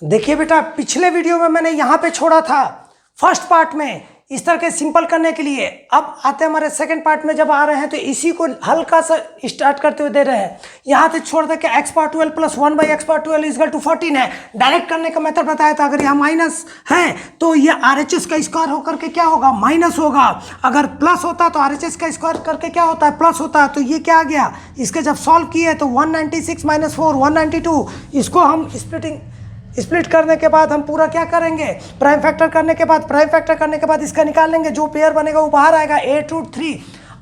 देखिए बेटा, पिछले वीडियो में मैंने यहाँ पे छोड़ा था फर्स्ट पार्ट में इस तरह के सिंपल करने के लिए। अब आते हैं हमारे सेकंड पार्ट में, जब आ रहे हैं तो इसी को हल्का सा स्टार्ट करते हुए दे रहे हैं। यहाँ से छोड़ दे के X power 12 plus 1/x/12 equal to 14 है। डायरेक्ट करने का मेथड बताया था। अगर यहाँ माइनस है तो ये RHS का स्क्वायर होकर के क्या होगा, माइनस होगा। अगर प्लस होता तो RHS का स्क्वायर करके क्या होता है, प्लस होता है। तो ये क्या आ गया, इसके जब सॉल्व किए तो 196 - 4 192। इसको हम स्प्लिट करने के बाद हम पूरा क्या करेंगे, प्राइम फैक्टर करने के बाद इसका निकाल लेंगे। जो पेयर बनेगा वो बाहर आएगा 8√3।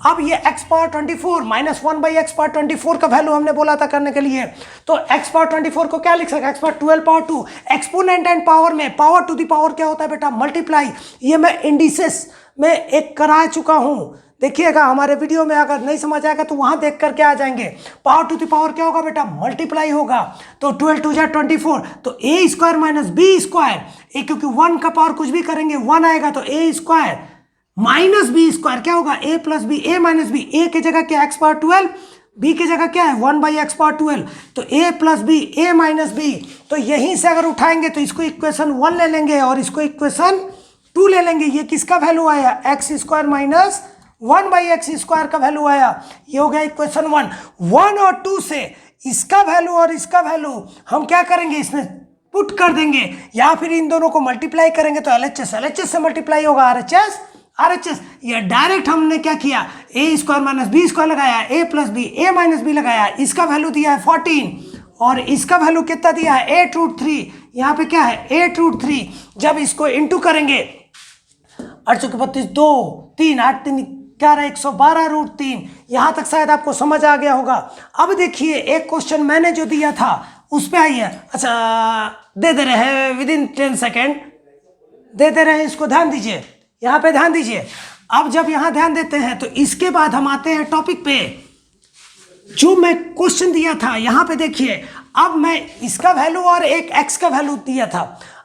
अब ये x पावर 24 माइनस 1/x/24 का वैल्यू हमने बोला था करने के लिए। तो x पावर 24 को क्या लिख सकते हैं, x power 12 power 2। Exponent and power में पावर टू दी पावर क्या होता है बेटा, मल्टीप्लाई। ये मैं इंडिसेस में एक करा चुका हूँ, देखिएगा हमारे वीडियो में। अगर नहीं समझ आएगा तो वहां देख करके आ जाएंगे। पावर टू दी पावर क्या होगा बेटा, मल्टीप्लाई होगा। तो 12 2 जा 24, तो a square minus B square, क्योंकि 1 का पावर कुछ भी करेंगे 1 आएगा, तो a square minus B square क्या होगा, a plus B, a minus B. a की जगह क्या, x पावर 12, b की जगह क्या है 1/x पावर 12। तो a plus B, a minus B. तो यहीं से अगर उठाएंगे तो इसको इक्वेशन 1 ले लेंगे और इसको इक्वेशन 2 ले लेंगे। ये किसका वैल्यू आया, एक्स स्क्वायर माइनस 1/x² का वैल्यू आया। ये हो गया इक्वेशन 1 और 2 से इसका वैल्यू और इसका वैल्यू हम क्या करेंगे, इसमें पुट कर देंगे या फिर इन दोनों को मल्टीप्लाई करेंगे। तो LHS से मल्टीप्लाई होगा RHS। ये डायरेक्ट हमने क्या किया, a square minus B square लगाया, a plus B, a minus B लगाया। इसका वैल्यू दिया है 14 और इसका वैल्यू कितना दिया है 8√3। यहाँ पे क्या है 8√3। जब इसको इंटू करेंगे 8 चौके 32, 2 3 8 3 11 112√3। यहाँ तक शायद आपको समझ आ गया होगा। अब देखिए एक क्वेश्चन मैंने जो दिया था उस पर आइए। अच्छा, दे रहे हैं विदिन 10 सेकेंड, दे रहे हैं, इसको ध्यान दीजिए, यहाँ पे ध्यान दीजिए। अब जब यहाँ ध्यान देते हैं तो इसके बाद हम आते हैं टॉपिक पे। जो मैं क्वेश्चन दिया था यहाँ पे देखिए, अब मैं इसका वैल्यू और एक x का वैल्यू दिया था।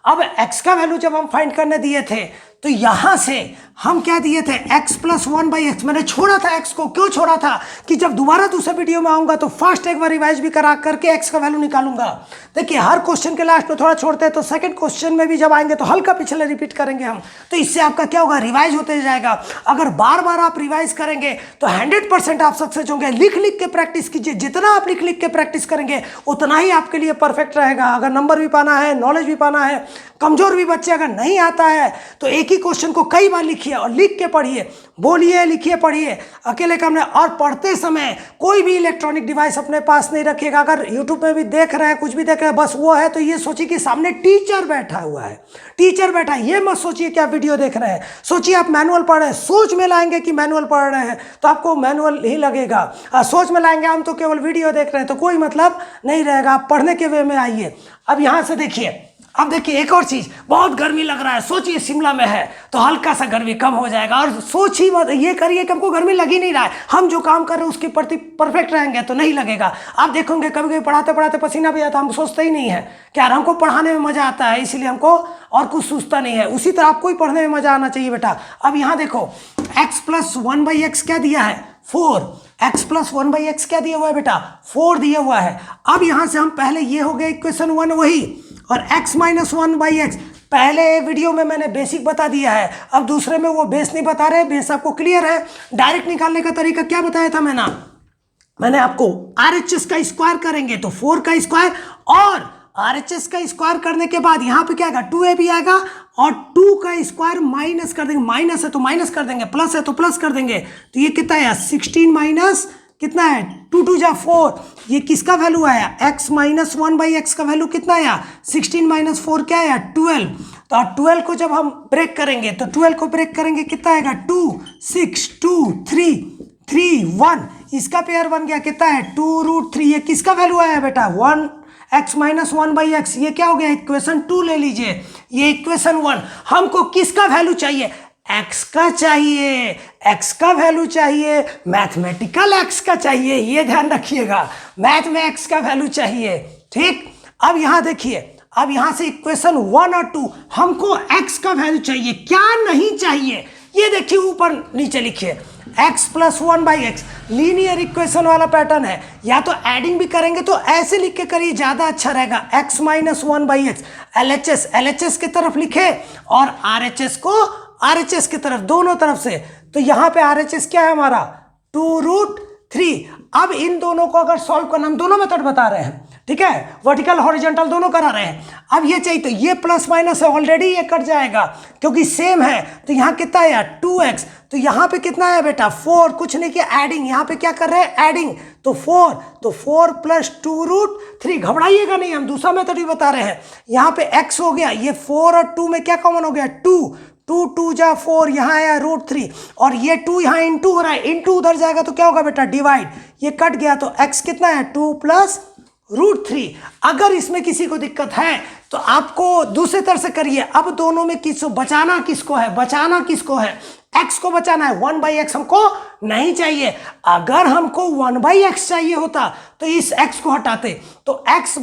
अब x का वैल्यू जब हम फाइंड करने दिए थे तो यहां से हम क्या दिए थे, x प्लस 1/x। मैंने छोड़ा था x को, क्यों छोड़ा था कि जब दोबारा दूसरे वीडियो में आऊंगा तो फर्स्ट एक बार रिवाइज भी करा करके x का वैल्यू निकालूंगा। देखिए हर क्वेश्चन के लास्ट में थोड़ा छोड़ते हैं, तो सेकंड क्वेश्चन में भी जब आएंगे तो हल्का पिछले रिपीट करेंगे हम। तो इससे आपका क्या होगा, रिवाइज होते जाएगा। अगर बार बार आप रिवाइज करेंगे तो 100% आप सक्सेस होंगे। लिख लिख के प्रैक्टिस कीजिए, जितना आप लिख लिख के प्रैक्टिस करेंगे उतना ही आपके लिए परफेक्ट रहेगा। अगर नंबर भी पाना है, नॉलेज भी पाना है, कमजोर भी बच्चे अगर नहीं आता है तो एक ही क्वेश्चन को कई बार लिखिए और लिख के पढ़िए, बोलिए, लिखिए, पढ़िए अकेले काम नहीं। और पढ़ते समय कोई भी इलेक्ट्रॉनिक डिवाइस अपने पास नहीं रखिएगा। अगर यूट्यूब में भी देख रहे हैं, कुछ भी देख रहे हैं, बस वो है तो ये सोचिए कि सामने टीचर बैठा हुआ है, टीचर बैठा है। ये मत सोचिए कि आप वीडियो देख रहे हैं, सोचिए आप मैनुअल पढ़ रहे हैं। सोच में लाएंगे कि मैनुअल पढ़ रहे हैं तो आपको मैनुअल ही लगेगा। सोच में लाएंगे हम तो केवल वीडियो देख रहे हैं तो कोई मतलब नहीं रहेगा। आप पढ़ने के वे में आइए। अब यहाँ से देखिए, अब देखिए एक और चीज, बहुत गर्मी लग रहा है, सोचिए शिमला में है तो हल्का सा गर्मी कम हो जाएगा। और सोच ही मत ये करिए कि हमको गर्मी लग ही नहीं रहा है, हम जो काम कर रहे हैं उसके प्रति परफेक्ट रहेंगे तो नहीं लगेगा। आप देखोगे कभी कभी पढ़ाते पढ़ाते पसीना भी आता है, हम सोचते ही नहीं है कि यार हमको पढ़ाने में मजा आता है इसलिए हमको और कुछ सूझता नहीं है। उसी तरह आपको ही पढ़ने में मजा आना चाहिए बेटा। अब यहाँ देखो x प्लस 1/x क्या दिया है 4, x प्लस 1/x क्या दिया हुआ है बेटा 4 दिया हुआ है। अब यहाँ से हम पहले ये हो गया इक्वेशन 1 वही, और x माइनस 1/x पहले वीडियो में मैंने बेसिक बता दिया है। अब दूसरे में वो बेस नहीं बता रहे, बेस आपको क्लियर है। डायरेक्ट निकालने का तरीका क्या बताया था मैंने आपको, RHS का स्क्वायर करेंगे तो 4 का स्क्वायर, और RHS का स्क्वायर करने के बाद यहाँ पे क्या आएगा 2ab आएगा, और 2 का स्क्वायर माइनस कर देंगे, माइनस है तो माइनस कर देंगे, प्लस है तो प्लस कर देंगे। तो ये कितना है 16 माइनस कितना है 2 2 जा 4। ये किसका वैल्यू आया, x माइनस 1/x का वैल्यू कितना आया 16 माइनस 4 क्या आया 12। तो 12 को जब हम ब्रेक करेंगे तो 12 को ब्रेक करेंगे कितना आएगा 2 6 2 3 3 1। इसका पेयर बन गया कितना है 2√3। ये किसका वैल्यू आया बेटा 1x माइनस 1/x। ये क्या हो गया इक्वेशन 2 ले लीजिए। ये इक्वेशन 1 हमको किसका वैल्यू चाहिए, x का चाहिए, x का वैल्यू चाहिए, मैथमेटिकल x का चाहिए। ये ध्यान रखिएगा, मैथ में x का वैल्यू चाहिए, ठीक। अब यहाँ देखिए, अब यहाँ से इक्वेशन 1 और 2 हमको x का वैल्यू चाहिए, क्या नहीं चाहिए, ये देखिए ऊपर नीचे लिखिए x plus 1/x linear equation वाला पैटर्न है, या तो एडिंग भी करेंगे तो ऐसे लिख के करिए, ज़्यादा अच्छा रहेगा। x माइनस 1/x LHS की तरफ लिखे और RHS को RHS की तरफ, दोनों तरफ से। तो यहाँ पे RHS क्या है हमारा 2√3। अब इन दोनों को अगर सॉल्व करना, हम दोनों मेथड बता रहे हैं, ठीक है, वर्टिकल हॉरिजॉन्टल दोनों करा रहे हैं। अब ये चाहिए तो ये प्लस माइनस है, ऑलरेडी ये कट जाएगा क्योंककि सेम है। तो यहाँ कितना है 2x, तो यहाँ पे कितना है बेटा 4, कुछ नहीं किया एडिंग, यहाँ पे क्या कर रहे हैं एडिंग, तो 4 प्लस 2√3। घबराइएगा नहीं, हम दूसरा मेथड भी बता रहे हैं। यहाँ पे x हो गया, ये 4 और 2 में क्या कॉमन हो गया 2, 2 जा 4, यहाँ आया √3 और ये 2 यहाँ इंटू हो रहा है, इंटू उधर जाएगा तो क्या होगा बेटा डिवाइड, ये कट गया तो x कितना है 2 प्लस √3। अगर इसमें किसी को दिक्कत है तो आपको दूसरे तरह से करिए। अब दोनों में किसको बचाना, किसको है बचाना, किसको है x को बचाना है। 1/x हमको नहीं चाहिए। अगर हमको 1/x चाहिए होता तो इस x को हटाते, तो x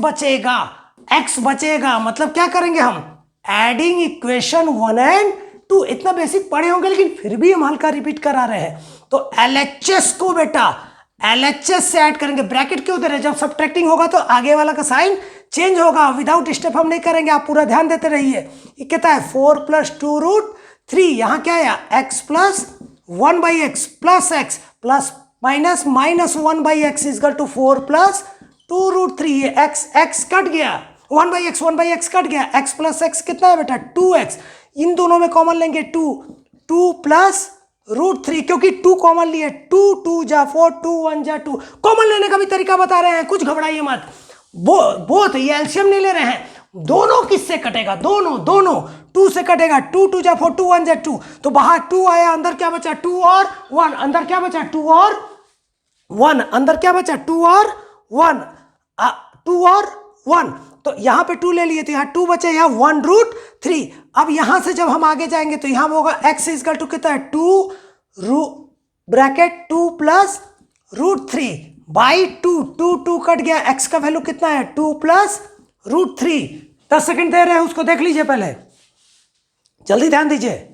बचेगा। मतलब क्या करेंगे हम, एडिंग इक्वेशन 1 एंड 2। इतना बेसिक पढ़े होंगे लेकिन फिर भी हम हल्का रिपीट करा रहे हैं। तो LHS को बेटा LHS से ऐड करेंगे। ब्रैकेट क्यों दे रहे हैं, जब सब्ट्रैक्टिंग होगा तो आगे वाला का साइन चेंज होगा। विदाउट स्टेप हम नहीं करेंगे, आप पूरा ध्यान देते रहिए। ये कितना है 4 प्लस 2√3, यहाँ क्या है x plus 1/x plus x plus minus 1/x is equal to 4 plus 2√3। ये x कट गया, 1/x कट गया, x प्लस x कितना है बेटा 2x। इन दोनों में कॉमन लेंगे 2 प्लस √3, क्योंकि 2 कॉमन लिए, 2 जा 4, 2 1 जा 2। कॉमन लेने का भी तरीका बता रहे हैं, कुछ घबराइए मत। बोथ ये एलसीएम नहीं ले रहे हैं, दोनों किससे कटेगा, दोनों 2 से कटेगा। 2 जा 4, 2 1 जा 2, तो बाहर 2 आया, अंदर क्या बचा 2 और 1, अंदर क्या बचा 2 और 1, अंदर क्या बचा 2 और 1। तो यहाँ पे 2 ले लिए तो यहाँ 2 बचे, यहाँ 1√3। अब यहाँ से जब हम आगे जाएंगे तो यहाँ होगा x इक्वल टू कितना है 2 प्लस √3 बाई 2 कट गया, x का वैल्यू कितना है 2 प्लस √3। 10 सेकंड दे रहे हैं, उसको देख लीजिए पहले, जल्दी ध्यान दीजिए।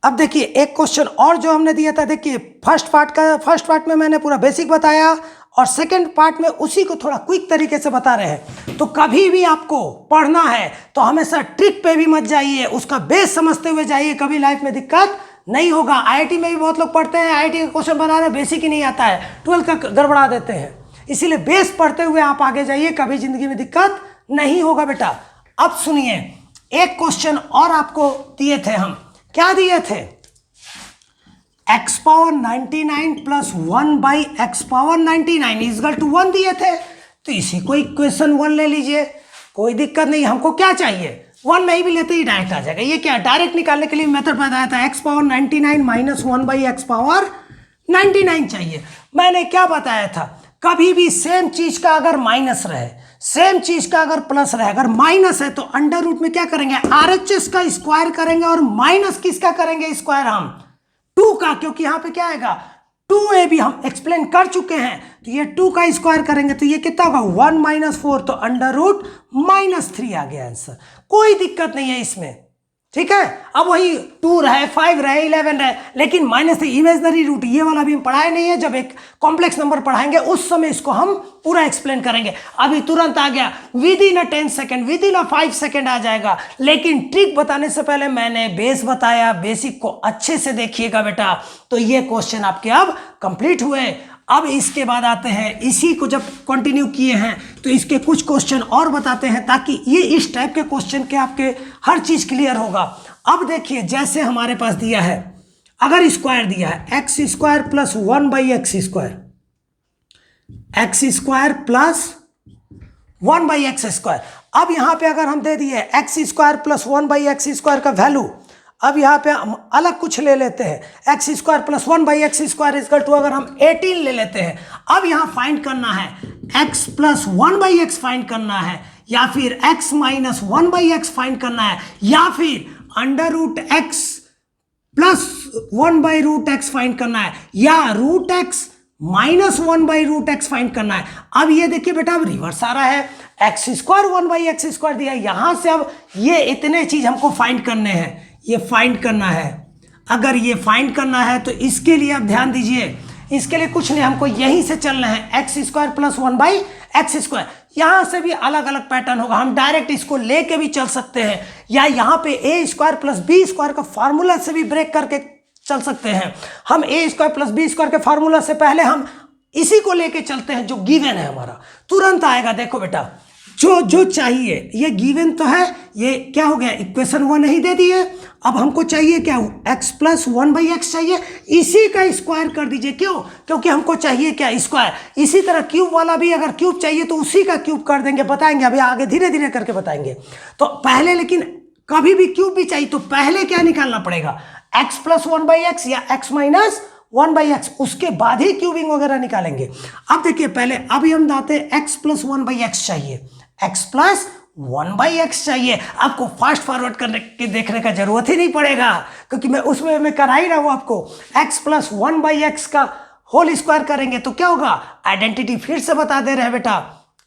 अब देखिए एक क्वेश्चन और जो हमने दिया था, देखिए फर्स्ट पार्ट में मैंने पूरा बेसिक बताया और सेकंड पार्ट में उसी को थोड़ा क्विक तरीके से बता रहे हैं। तो कभी भी आपको पढ़ना है तो हमेशा ट्रिक पे भी मत जाइए, उसका बेस समझते हुए जाइए, कभी लाइफ में दिक्कत नहीं होगा। आईआईटी में भी बहुत लोग पढ़ते हैं, आईआईटी का क्वेश्चन बना रहे बेसिक ही नहीं आता है, 12th का गड़बड़ा देते हैं। इसीलिए बेस पढ़ते हुए आप आगे जाइए, कभी जिंदगी में दिक्कत नहीं होगा बेटा। अब सुनिए, एक क्वेश्चन और आपको दिए थे हम, क्या दिए थे, x power 99 plus 1/x power 99 equal to 1 दिए थे। तो इसी को इक्वेशन 1 ले लीजिए, कोई दिक्कत नहीं। हमको क्या चाहिए, 1 नहीं भी लेते ही डायरेक्ट आ जाएगा। ये क्या डायरेक्ट निकालने के लिए मेथड बताया था, x power 99 minus 1/x power 99 चाहिए। मैंने क्या बताया था, कभी भी सेम चीज का अगर माइनस रहे, सेम चीज का अगर प्लस रहे, अगर माइनस है तो अंडर रूट में क्या करेंगे, RHS का स्क्वायर करेंगे और माइनस किसका करेंगे स्क्वायर, हम 2 का, क्योंकि यहाँ पे क्या आएगा 2a भी हम एक्सप्लेन कर चुके हैं। तो ये 2 का स्क्वायर करेंगे तो ये कितना होगा 1 माइनस 4, तो अंडर रूट -3 आ गया आंसर। कोई दिक्कत नहीं है इसमें, ठीक है। अब वही 2 रहे, 5 रहे, 11 रहे, लेकिन -3 इमेजनरी रूट ये वाला भी हम पढ़ाए नहीं है। जब एक कॉम्प्लेक्स नंबर पढ़ाएंगे उस समय इसको हम पूरा एक्सप्लेन करेंगे। अभी तुरंत आ गया, within 10 second, within 5 second आ जाएगा। लेकिन ट्रिक बताने से पहले मैंने बेस बताया, बेसिक को अच्छे से देखिएगा बेटा। तो ये क्वेश्चन आपके अब कंप्लीट हुए। अब इसके बाद आते हैं, इसी को जब कंटिन्यू किए हैं तो इसके कुछ क्वेश्चन और बताते हैं, ताकि ये इस टाइप के क्वेश्चन के आपके हर चीज क्लियर होगा। अब देखिए, जैसे हमारे पास दिया है, अगर स्क्वायर दिया है x square plus 1/x square, x square plus 1/x square. अब यहां पे अगर हम दे दिए x square plus 1/x square का वैल्यू, अब यहाँ पे हम अलग कुछ ले लेते हैं, x square plus 1/x square equal to अगर हम 18 ले लेते हैं। अब यहाँ फाइंड करना है x प्लस 1/x फाइंड करना है, या फिर x माइनस 1/x फाइंड करना है, या फिर under root x plus 1/√x find करना है, या √x माइनस 1/√x फाइंड करना है। अब ये देखिए बेटा, अब रिवर्स आ रहा है, x स्क्वायर 1/x स्क्वायर दिया है, यहां से अब ये इतने चीज हमको फाइंड करने हैं, ये फाइंड करना है। अगर ये फाइंड करना है तो इसके लिए आप ध्यान दीजिए, इसके लिए कुछ नहीं, हमको यहीं से चलना है, x square plus 1/x square. यहाँ से भी अलग अलग पैटर्न होगा, हम डायरेक्ट इसको लेके भी चल सकते हैं, या यहाँ पे ए स्क्वायर प्लस बी स्क्वायर का फार्मूला से भी ब्रेक करके चल सकते हैं। हम ए स्क्वायर प्लस बी स्क्वायर के फार्मूला से पहले हम इसी को लेके चलते हैं जो गिवन है हमारा, तुरंत आएगा। देखो बेटा, जो चाहिए, ये गिवन तो है, ये क्या हो गया, इक्वेशन 1 नहीं दे दी है। अब हमको चाहिए क्या, x प्लस 1/x चाहिए, इसी का स्क्वायर कर दीजिए। क्यों? क्योंकि हमको चाहिए क्या, स्क्वायर। इसी तरह क्यूब वाला भी अगर क्यूब चाहिए तो उसी का क्यूब कर देंगे, बताएंगे अभी आगे धीरे धीरे करके बताएंगे। तो पहले, लेकिन कभी भी क्यूब भी चाहिए तो पहले क्या निकालना पड़ेगा, x प्लस 1/x या x माइनस 1/x, उसके बाद ही क्यूबिंग वगैरह निकालेंगे। अब देखिए पहले, अभी हम दाते x प्लस 1/x चाहिए, x प्लस 1/x चाहिए। आपको फास्ट फॉरवर्ड करने के देखने का जरूरत ही नहीं पड़ेगा, क्योंकि मैं उसमें मैं करा ही रहा हूं आपको। x प्लस 1/x का होल स्क्वायर करेंगे तो क्या होगा, आइडेंटिटी फिर से बता दे रहे हैं बेटा,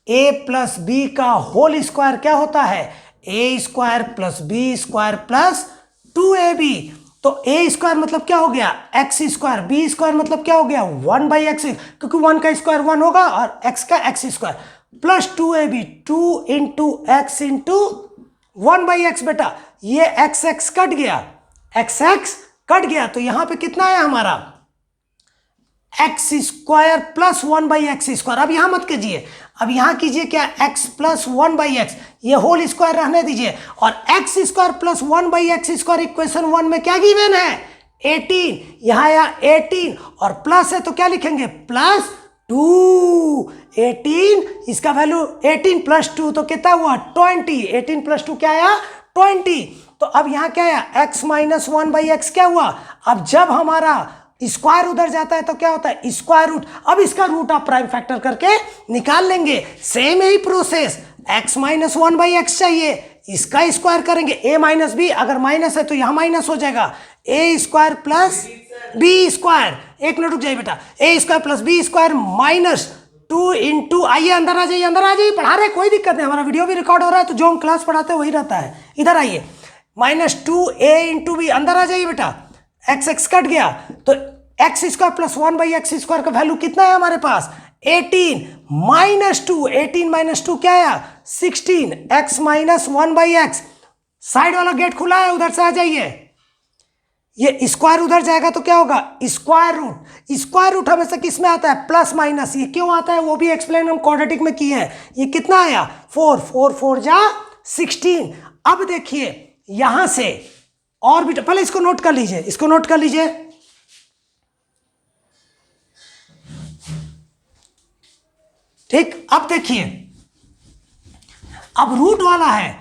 a प्लस बी का होल स्क्वायर क्या होता है, a square plus B square plus 2ab। तो a स्क्वायर मतलब क्या हो गया, x स्क्वायर, b स्क्वायर मतलब क्या हो गया 1/x, क्योंकि 1 का स्क्वायर 1 होगा और x का x square, plus 2ab, 2 into x into 1/x। बेटा ये x कट गया, x कट गया, तो यहां पे कितना आया हमारा, x square plus 1/x square. अब यहां मत कीजिए, अब यहां कीजिए क्या, x प्लस 1/x, ये होल स्क्वायर रहने दीजिए, और x square plus 1/x square equation 1 में क्या गिवन है, 18, यहां आया 18, और प्लस है तो क्या लिखेंगे, प्लस 2, 18, इसका वैल्यू 18 प्लस 2 तो कितना हुआ 20, 18 प्लस 2 क्या आया 20। तो अब यहां क्या आया, x माइनस 1/x क्या हुआ, अब जब हमारा स्क्वायर उधर जाता है तो क्या होता है, स्क्वायर रूट। अब इसका रूट आप प्राइम फैक्टर करके निकाल लेंगे, सेम ही प्रोसेस, x माइनस 1/x चाहिए, इसका स्क्वायर करेंगे, a माइनस बी, अगर माइनस है तो यहां माइनस हो जाएगा, a square plus B square, एक मिनट रुक जाइए बेटा, a square plus B square minus 2 into, आइए अंदर आ जाइए, अंदर आ जाइए, पढ़ा रहे कोई दिक्कत नहीं, हमारा वीडियो भी रिकॉर्ड हो रहा है तो जो हम क्लास पढ़ाते हैं वही रहता है। इधर आइए, माइनस 2a इंटू बी, अंदर आ जाइए बेटा, x कट गया, तो x square plus 1/x square का वैल्यू कितना है हमारे पास, 18 माइनस 2, 18 माइनस 2 क्या आया 16, x माइनस 1/x, साइड वाला गेट खुला है, उधर से आ जाइए, ये स्क्वायर उधर जाएगा तो क्या होगा, स्क्वायर रूट। स्क्वायर रूट हमेशा किस में आता है, प्लस माइनस। ये क्यों आता है वो भी एक्सप्लेन हम क्वाड्रेटिक में किए हैं। ये कितना आया 4, 4 4 जा 16। अब देखिए यहां से और भी, पहले इसको नोट कर लीजिए, इसको नोट कर लीजिए, ठीक। अब देखिए, अब रूट वाला है,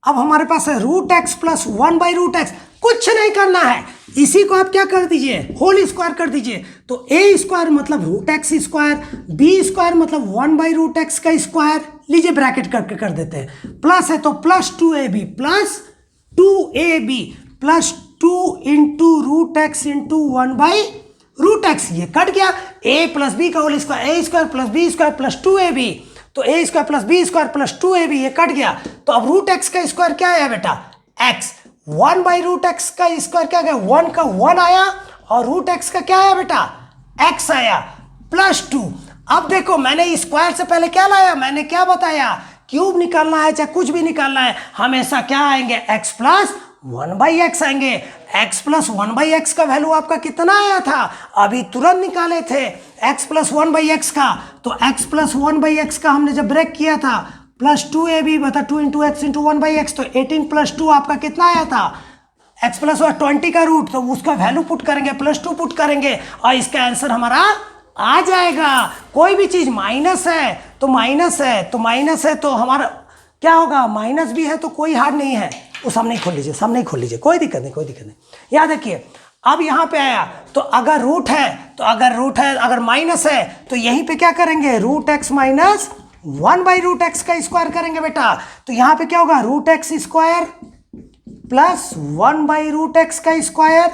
अब हमारे पास है रूट एक्स प्लस 1/√x, कुछ नहीं करना है, इसी को आप क्या कर दीजिए, होल स्क्वायर कर दीजिए। तो a स्क्वायर मतलब root X square, b square मतलब 1/√x का स्क्वायर, लीजिए ब्रैकेट करके कर देते हैं, प्लस है तो plus 2ab plus 2ab plus 2 into root X into 1/√x, ये कट गया, a प्लस बी का whole square, a square plus B square plus 2ab, तो a square plus B square plus 2ab, ये cut गया। तो अब root x का square क्या आया बेटा, x, 1/√x का स्क्वायर क्या गया, 1 का 1 आया, और रूट एक्स का क्या आया बेटा, x आया, प्लस 2। अब देखो मैंने स्क्वायर से पहले क्या लाया, मैंने क्या बताया, क्यूब निकालना है चाहे कुछ भी निकालना है, हमेशा क्या आएंगे, x प्लस 1/x आएंगे। x प्लस 1/x का वैल्यू आपका कितना आया था, अभी तुरंत निकाले थे x प्लस 1/x का, तो x प्लस 1/x का हमने जब ब्रेक किया था, प्लस 2ab बता 2 इंटू एक्स इंटू 1/x, तो 18 प्लस 2 आपका कितना आया था, x प्लस 20 का रूट, तो उसका वैल्यू पुट करेंगे, प्लस 2 पुट करेंगे, और इसका आंसर हमारा आ जाएगा। कोई भी चीज माइनस है तो माइनस है, तो माइनस है तो हमारा क्या होगा, माइनस भी है तो कोई हार्ड नहीं है, वो सामने ही खोल लीजिए, सामने ही खोल लीजिए, कोई दिक्कत नहीं, कोई दिक्कत नहीं। याद रखिए, अब यहाँ पे आया तो अगर रूट है, तो अगर रूट है, अगर माइनस है तो यहीं पे क्या करेंगे, रूट एक्स माइनस 1/√x का स्क्वायर करेंगे बेटा, तो यहाँ पे क्या होगा, root X square plus 1/√x का square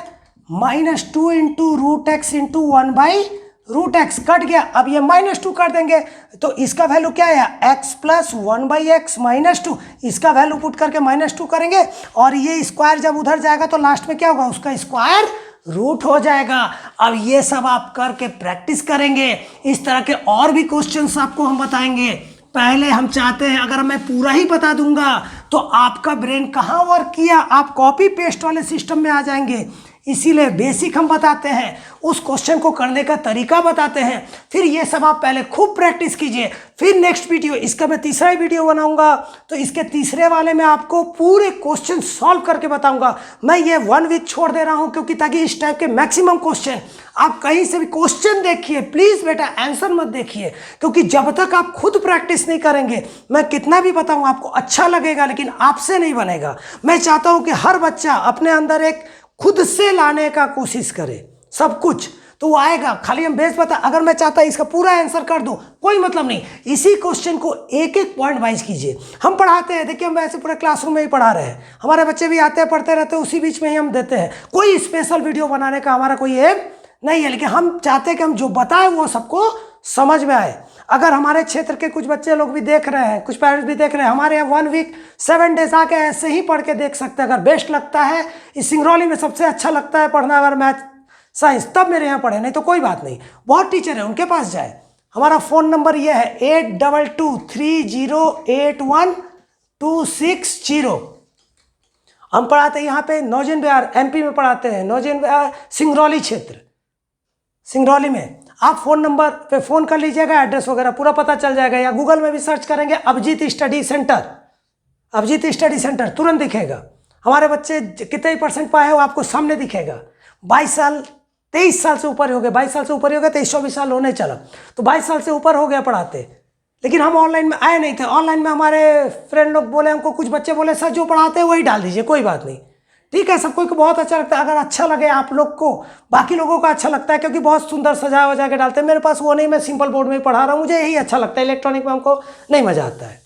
minus 2 into root X into 1/√x root X cut गया, अब ये -2 कर देंगे तो इसका वैल्यू क्या है, x प्लस 1/x -2, इसका वैल्यू पुट करके -2 करेंगे और ये स्क्वायर जब उधर जाएगा तो लास्ट में क्या होगा, उसका स्क्वायर रूट हो जाएगा। अब ये सब आप करके प्रैक्टिस करेंगे, इस तरह के और भी क्वेश्चंस आपको हम बताएंगे। पहले हम चाहते हैं अगर मैं पूरा ही बता दूंगा तो आपका ब्रेन कहाँ वर्क किया, आप कॉपी पेस्ट वाले सिस्टम में आ जाएंगे। इसीलिए बेसिक हम बताते हैं, उस क्वेश्चन को करने का तरीका बताते हैं, फिर ये सब आप पहले खूब प्रैक्टिस कीजिए। फिर नेक्स्ट वीडियो, इसका मैं तीसरा ही वीडियो बनाऊंगा तो इसके तीसरे वाले में आपको पूरे क्वेश्चन सॉल्व करके बताऊंगा। मैं ये 1 वीक छोड़ दे रहा हूं क्योंकि ताकि इस टाइप के मैक्सिमम क्वेश्चन आप कहीं से भी क्वेश्चन देखिए, प्लीज बेटा आंसर मत देखिए, क्योंकि जब तक आप खुद प्रैक्टिस नहीं करेंगे मैं कितना भी बताऊं आपको अच्छा लगेगा लेकिन आपसे नहीं बनेगा। मैं चाहता हूं कि हर बच्चा अपने अंदर एक खुद से लाने का कोशिश करे सब कुछ, तो वो आएगा। खाली हम बेस बता, अगर मैं चाहता इसका पूरा आंसर कर दूं कोई मतलब नहीं, इसी क्वेश्चन को एक एक पॉइंट वाइज कीजिए। हम पढ़ाते हैं, देखिए हम वैसे पूरे क्लासरूम में ही पढ़ा रहे हैं, हमारे बच्चे भी आते हैं पढ़ते रहते हैं, उसी बीच में ही हम देते हैं। कोई स्पेशल वीडियो बनाने का हमारा कोई एम नहीं है, लेकिन हम चाहते हैं कि हम जो बताएं वो सबको समझ में आए। अगर हमारे क्षेत्र के कुछ बच्चे लोग भी देख रहे हैं, कुछ पेरेंट्स भी देख रहे हैं, हमारे यहाँ 1 वीक 7 डेज आके ऐसे ही पढ़ के देख सकते हैं। अगर बेस्ट लगता है, इस सिंगरौली में सबसे अच्छा लगता है पढ़ना अगर मैथ साइंस, तब मेरे यहाँ पढ़े, नहीं तो कोई बात नहीं। बहुत टीचर है, उनके पास जाए। हमारा फ़ोन नंबर ये है 8223081260। हम पढ़ाते हैं यहाँ पे नौजिन बिहार, MP में पढ़ाते हैं, नौजिन बिहार सिंगरौली क्षेत्र, सिंगरौली में। आप फ़ोन नंबर पे फ़ोन कर लीजिएगा, एड्रेस वगैरह पूरा पता चल जाएगा, या गूगल में भी सर्च करेंगे Abhijit study centre, Abhijit study centre तुरंत दिखेगा। हमारे बच्चे कितने % पाए हैं वो आपको सामने दिखेगा। 22 साल 23 साल से ऊपर हो गए, 22 साल से ऊपर ही हो गया, 23-24 साल होने चला, तो 22 साल से ऊपर हो गया पढ़ाते। लेकिन हम ऑनलाइन में आए नहीं थे। ऑनलाइन में हमारे फ्रेंड लोग बोले, हमको कुछ बच्चे बोले सर जो पढ़ाते हैं वही डाल दीजिए, कोई बात नहीं, ठीक है। सबको बहुत अच्छा लगता है। अगर अच्छा लगे आप लोग को, बाकी लोगों को अच्छा लगता है क्योंकि बहुत सुंदर सजा वजा के डालते हैं। मेरे पास वो नहीं, मैं सिंपल बोर्ड में ही पढ़ा रहा हूँ, मुझे यही अच्छा लगता है। इलेक्ट्रॉनिक में हमको नहीं मजा आता है,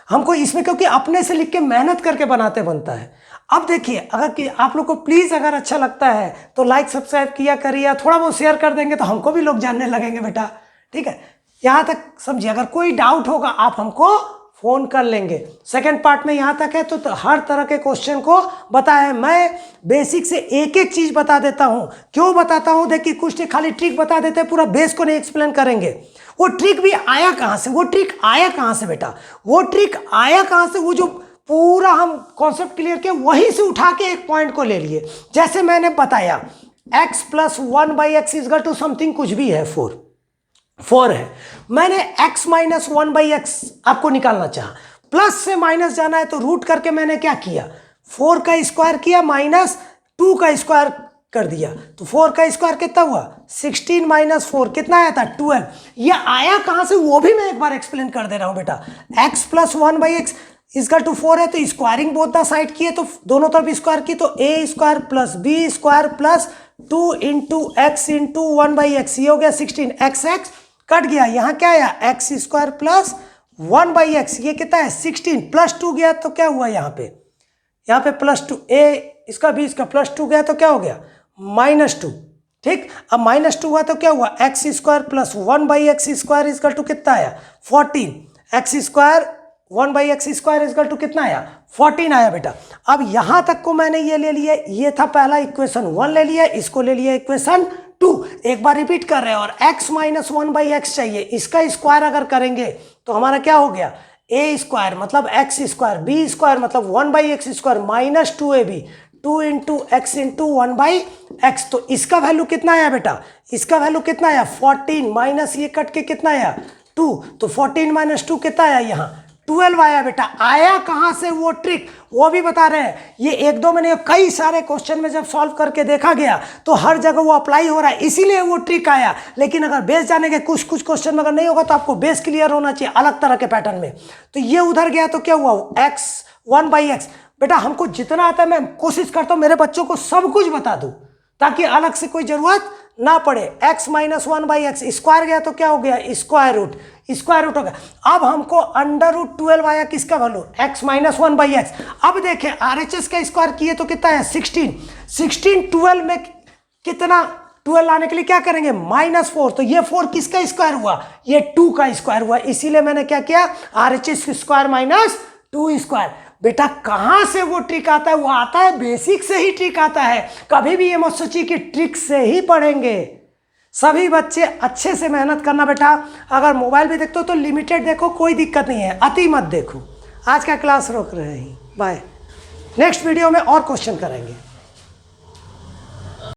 हमको इसमें क्योंकि अपने से लिख के मेहनत करके बनाते बनता है। अब देखिए, अगर कि आप लोग को प्लीज़ अगर अच्छा लगता है तो लाइक सब्सक्राइब किया करिए, थोड़ा बहुत शेयर कर देंगे तो हमको भी लोग जानने लगेंगे बेटा, ठीक है। यहाँ तक समझिए, अगर कोई डाउट होगा आप हमको फ़ोन कर लेंगे। सेकंड पार्ट में यहाँ तक है तो हर तरह के क्वेश्चन को बताया। मैं बेसिक से एक एक चीज़ बता देता हूँ। क्यों बताता हूँ, देखिए कुछ खाली ट्रिक बता देते हैं, पूरा बेस को नहीं एक्सप्लेन करेंगे। वो ट्रिक भी आया कहाँ से, वो ट्रिक आया कहाँ से बेटा, वो ट्रिक आया कहाँ से, वो जो पूरा हम कॉन्सेप्ट क्लियर किया वहीं से उठा के एक पॉइंट को ले लिए। जैसे मैंने बताया x + 1/x = समथिंग कुछ भी है 4 है, मैंने x - 1/x आपको निकालना चाहा, प्लस से माइनस जाना है तो रूट करके मैंने क्या किया, 4 का स्क्वायर किया -2 का स्क्वायर कर दिया, तो 4 का स्क्वायर कितना हुआ 16 - 4 कितना आया था 12। ये आया कहाँ से वो भी मैं एक बार एक्सप्लेन कर दे रहा हूँ बेटा। x + 1/x = 4 है तो स्क्वायरिंग बोथ द साइड किए तो दोनों तरफ स्क्वायर की, तो a² + b² + 2 × x × 1/x, ये हो गया 16। x कट गया, यहाँ क्या आया x² + 1/x, ये कितना है 16, +2 गया तो क्या हुआ यहाँ पे +2, a इसका b इसका +2 गया तो क्या हो गया -2, ठीक। अब -2 हुआ तो क्या हुआ x² + 1/x² = कितना आया 14, x² 1/x² = कितना आया 14 आया बेटा। अब यहाँ तक को मैंने ये ले लिया, ये था पहला इक्वेशन 1 ले लिया, इसको ले लिया इक्वेशन 2। एक बार रिपीट कर रहे हैं, और x - 1/x चाहिए, इसका स्क्वायर अगर करेंगे तो हमारा क्या हो गया a² मतलब x², b² मतलब 1/x² -2ab, 2 × x × 1/x, तो इसका वैल्यू कितना आया बेटा, इसका वैल्यू कितना आया 14 माइनस ये कट के कितना आया 2, तो 14 - 2 कितना आया यहाँ 12 आया बेटा। आया कहाँ से वो ट्रिक वो भी बता रहे हैं। ये 1-2 में नहीं, कई सारे क्वेश्चन में जब सॉल्व करके देखा गया तो हर जगह वो अप्लाई हो रहा है, इसीलिए वो ट्रिक आया। लेकिन अगर बेस जाने के कुछ क्वेश्चन में अगर नहीं होगा तो आपको बेस क्लियर होना चाहिए अलग तरह के पैटर्न में। तो ये उधर गया तो क्या हुआ x 1/x, बेटा हमको जितना आता है मैं कोशिश करता हूँ मेरे बच्चों को सब कुछ बता दूँ ताकि अलग से कोई ज़रूरत ना पड़े। x - 1/x स्क्वायर गया तो क्या हो गया स्क्वायर रूट हो गया। अब हमको √12 आया किसका वैल्यू x - 1/x। अब देखें RHS का स्क्वायर किए तो कितना है 16, 12 में कितना 12 लाने के लिए क्या करेंगे, -4, तो ये 4 किसका स्क्वायर हुआ, ये 2 का स्क्वायर हुआ, इसीलिए मैंने क्या किया, RHS स्क्वायर माइनस 2 स्क्वायर। बेटा कहाँ से वो ट्रिक आता है, वो आता है बेसिक से ही ट्रिक आता है, कभी भी ये मत सोचिए कि ट्रिक से ही पढ़ेंगे। सभी बच्चे अच्छे से मेहनत करना बेटा, अगर मोबाइल भी देखते हो तो लिमिटेड देखो, कोई दिक्कत नहीं है, अति मत देखो। आज का क्लास रोक रहे हैं, बाय। नेक्स्ट वीडियो में और क्वेश्चन करेंगे।